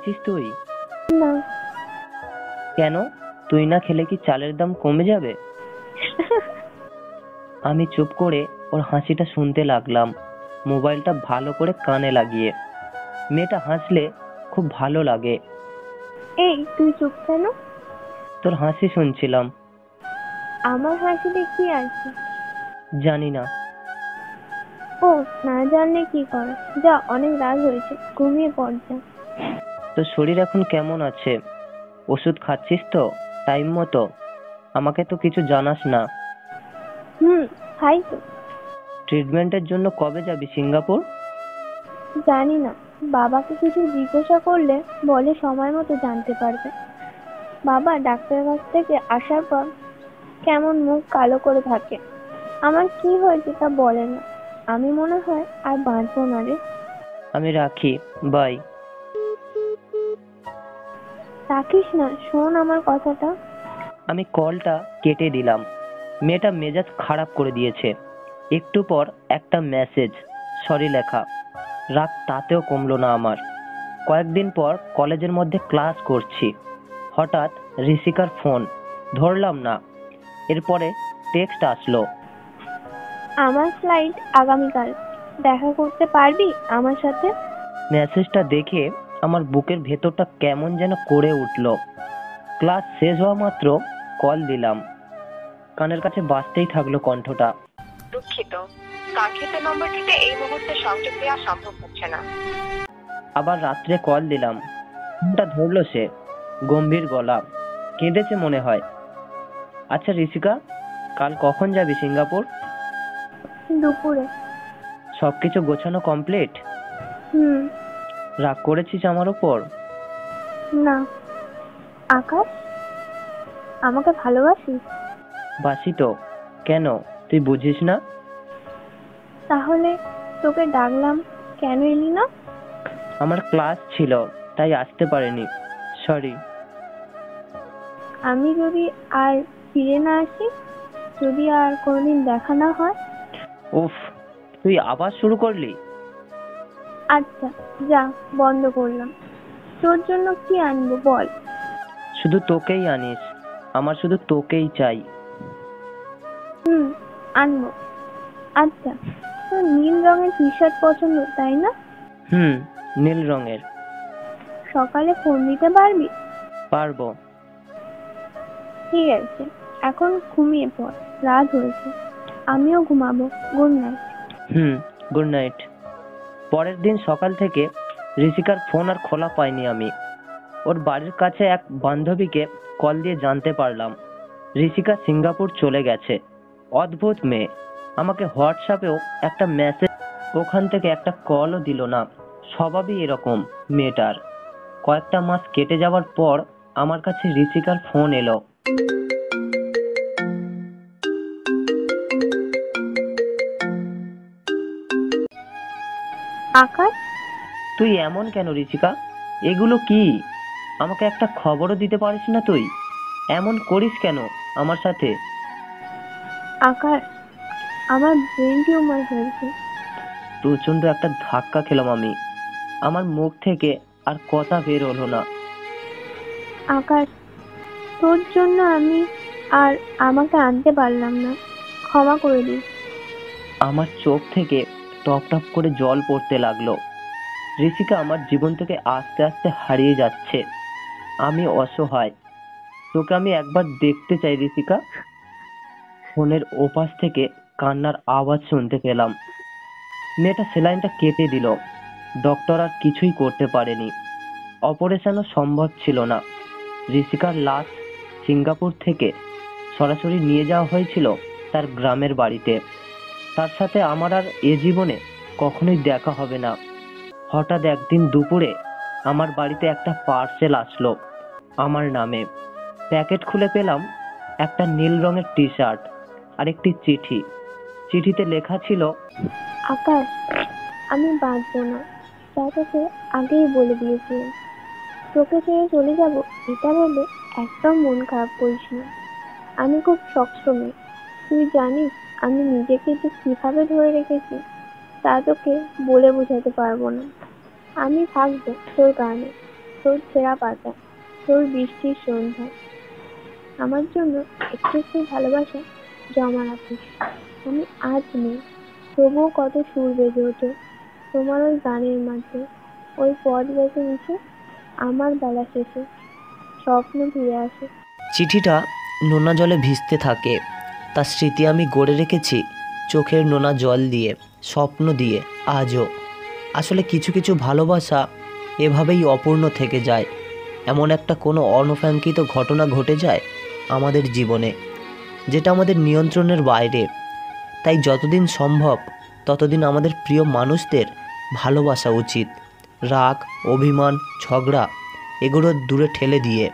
খাচ্ছিস তুই? না। কেন? তুই না খেলে কি চালের দাম কমে যাবে? আমি চুপ করে ওর হাসিটা শুনতে লাগলাম, মোবাইলটা ভালো করে কানে লাগিয়ে। মেয়েটা হাসলে খুব ভালো লাগে। এই তুই চুপ কেন? তোর হাসি শুনছিলাম। আমার হাসিতে কি আছে? জানি না। ও, না জানলে কি কর, যা, অনেক রাত হয়েছে, ঘুমিয়ে পড় যা। তোর শরীর এখন কেমন আছে? ওষুধ খাচ্ছিস তো টাইম মতো? আমাকে তো কিছু জানাস না। খাই তো। ট্রিটমেন্টের জন্য কবে যাবি সিঙ্গাপুর? জানি না, বাবাকে কিছু জিজ্ঞাসা করলে বলে সময় মতো জানতে পারবে। বাবা ডাক্তারের কাছ থেকে আসার পর কেমন মুখ কালো করে থাকে। আমার কি হয়েছে তা বলে না। আমি মনে হয় আর বাঁচবো না রে। আমি রাখি, বাই। রাখিস না, শোন আমার কথাটা। আমি কলটা কেটে দিলাম। মেয়েটা মেজাজ খারাপ করে দিয়েছে। একটু পর একটা মেসেজ, সরি লেখা। রাগ তাতেও কমলো না আমার। কয়েকদিন পর কলেজের মধ্যে ক্লাস করছি, হঠাৎ ঋষিকার ফোন। ধরলাম না। এরপরে টেক্সট আসলো, আমার ফ্লাইট আগামীকাল, দেখা করতে পারবি আমার সাথে? মেসেজটা দেখে আমার বুকের ভেতরটা কেমন যেন করে উঠল। ক্লাস শেষ হওয়া মাত্র কল দিলাম। কানের কাছে বাজতেই থাকলো কণ্ঠটা, দুঃখিত, কাঙ্ক্ষিত নম্বরটিতে এই মুহূর্তে সংযোগ দেওয়া সম্ভব হচ্ছে না। আবার রাত্রে কল দিলাম। ফোনটা ধরলো সে, গম্ভীর গলা, কেঁদেছে মনে হয়। আচ্ছা ঋষিকা, কাল কখন যাবি সিঙ্গাপুর? দুপুরে। সবকিছু গোছানো কমপ্লিট? হুম। রাগ করেছিস আমার উপর? না। আকাশ, আমাকে ভালোবাসিস? বাসি তো। কেন, তুই বুঝিস না? তাহলে তোকে ডাকলাম, কেন এলি না? আমার ক্লাস ছিল, তাই আসতে পারিনি, সরি। আমি যদি আর ফিরে না আসি, যদি আর কোনোদিন দেখা না হয়? উফ, তুই আবার শুরু করলি? আচ্ছা যা, বন্ধ করলাম। তোর জন্য কি আনবো বল? শুধু তোকেই আনিস, আমার শুধু তোকেই চাই। আনবো। আচ্ছা, তোর নীল রঙের টি শার্ট পছন্দ তাই না? নীল রঙের। সকালে ফোন দিতে পারবি? পারবো। ঠিক আছে, এখন ঘুমিয়ে পড়, রাত হয়েছে। আমিও ঘুমাবো। Good night. Good night. পরের দিন সকাল থেকে ঋষিকার ফোন আর খোলা পাইনি আমি। ওর বাড়ির কাছে এক বান্ধবীকে কল দিয়ে জানতে পারলাম ঋষিকা সিঙ্গাপুর চলে গেছে। অদ্ভুত মেয়ে, আমাকে হোয়াটসঅ্যাপেও একটা মেসেজ, ওখান থেকে একটা কলও দিল না। স্বভাবই এরকম মেয়েটার। কয়েকটা মাস কেটে যাওয়ার পর আমার কাছে ঋষিকার ফোন এলো। আকাশ, তুই এমন কেন ঋষিকা? এগুলো কি? আমাকে একটা খবরও দিতে পারিস না তুই? এমন করিস কেন আমার সাথে? আকাশ, আমার ব্রেন টিউমার হয়েছে। প্রচন্ড একটা ধাক্কা খেলাম আমি। আমার মুখ থেকে আর কথা বের হলো না। আকাশ, তোর জন্য আমি আর আমাকে আনতে পারলাম না, ক্ষমা করে দিস। আমার চোখ থেকে টপ টপ করে জল পড়তে লাগলো। ঋষিকা আমার জীবন থেকে আস্তে আস্তে হারিয়ে যাচ্ছে। আমি অসহায়। তোকে আমি একবার দেখতে চাই ঋষিকা। ফোনের ওপাশ থেকে কান্নার আওয়াজ শুনতে পেলাম। মেয়েটা সেলাইনটা কেটে দিল। ডক্টর আর কিছুই করতে পারেনি। অপারেশনও সম্ভব ছিল না। ঋষিকার লাশ সিঙ্গাপুর থেকে সরাসরি নিয়ে যাওয়া হয়েছিল তার গ্রামের বাড়িতে। তার সাথে আমার আর এ জীবনে কখনোই দেখা হবে না। হঠাৎ একদিন দুপুরে আমার বাড়িতে একটা পার্সেল আসলো আমার নামে। প্যাকেট খুলে পেলাম একটা নীল রঙের টি শার্ট আর একটি চিঠি। চিঠিতে লেখা ছিল, আকাশ, আমি বাঁচবো না, তা তোকে আগেই বলে দিয়েছিলাম। তোকে ছেড়ে চলে যাব এটা ভেবে একদম মন খারাপ করিস না। আমি খুব শক্ত মেয়ে। তুই জানিস আমি নিজেকে যে কিভাবে ধরে রেখেছি, তা তোকে বলে বোঝাতে পারবো না। আমি থাকবো তোর গানে, তোর ছেঁড়া পাতা, তোর বৃষ্টির সন্ধ্যা। আমার জন্য একটু একটু ভালোবাসা জমা রাখিস। আমি আজ নেই, তবুও কত সুর বেজে ওঠে তোমার ওই গানের মাঝে। ওই পথ বেছে নিচে আমার বেলা শেষে স্বপ্ন ফিরে আসে। চিঠিটা নোনা জলে ভিজতে থাকে। তার স্মৃতি আমি গড়ে রেখেছি চোখের নোনা জল দিয়ে, স্বপ্ন দিয়ে আজও। আসলে কিছু কিছু ভালোবাসা এভাবেই অপূর্ণ থেকে যায়। এমন একটা কোনো অনাকাঙ্ক্ষিত ঘটনা ঘটে যায় আমাদের জীবনে, যেটা আমাদের নিয়ন্ত্রণের বাইরে। তাই যতদিন সম্ভব ততদিন আমাদের প্রিয় মানুষদের ভালোবাসা উচিত। রাগ, অভিমান, ঝগড়া এগুলো দূরে ঠেলে দিয়ে।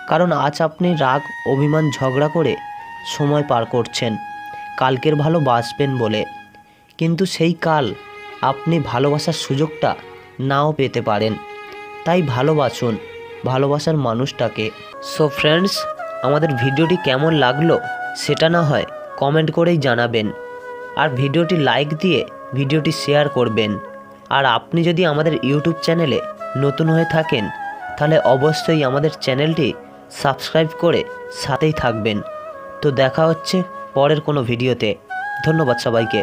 কারণ আজ আপনি রাগ, অভিমান, ঝগড়া করে সময় পার করছেন কালকের ভালোবাসবেন বলে, কিন্তু সেই কাল আপনি ভালোবাসার সুযোগটা নাও পেতে পারেন। তাই ভালোবাসুন ভালোবাসার মানুষটাকে। সো ফ্রেন্ডস, আমাদের ভিডিওটি কেমন লাগলো সেটা না হয় কমেন্ট করেই জানাবেন, আর ভিডিওটি লাইক দিয়ে ভিডিওটি শেয়ার করবেন। আর আপনি যদি আমাদের ইউটিউব চ্যানেলে নতুন হয়ে থাকেন তাহলে অবশ্যই আমাদের চ্যানেলটি সাবস্ক্রাইব করে সাথেই থাকবেন। তো দেখা হচ্ছে পরের কোনো ভিডিওতে। ধন্যবাদ সবাইকে।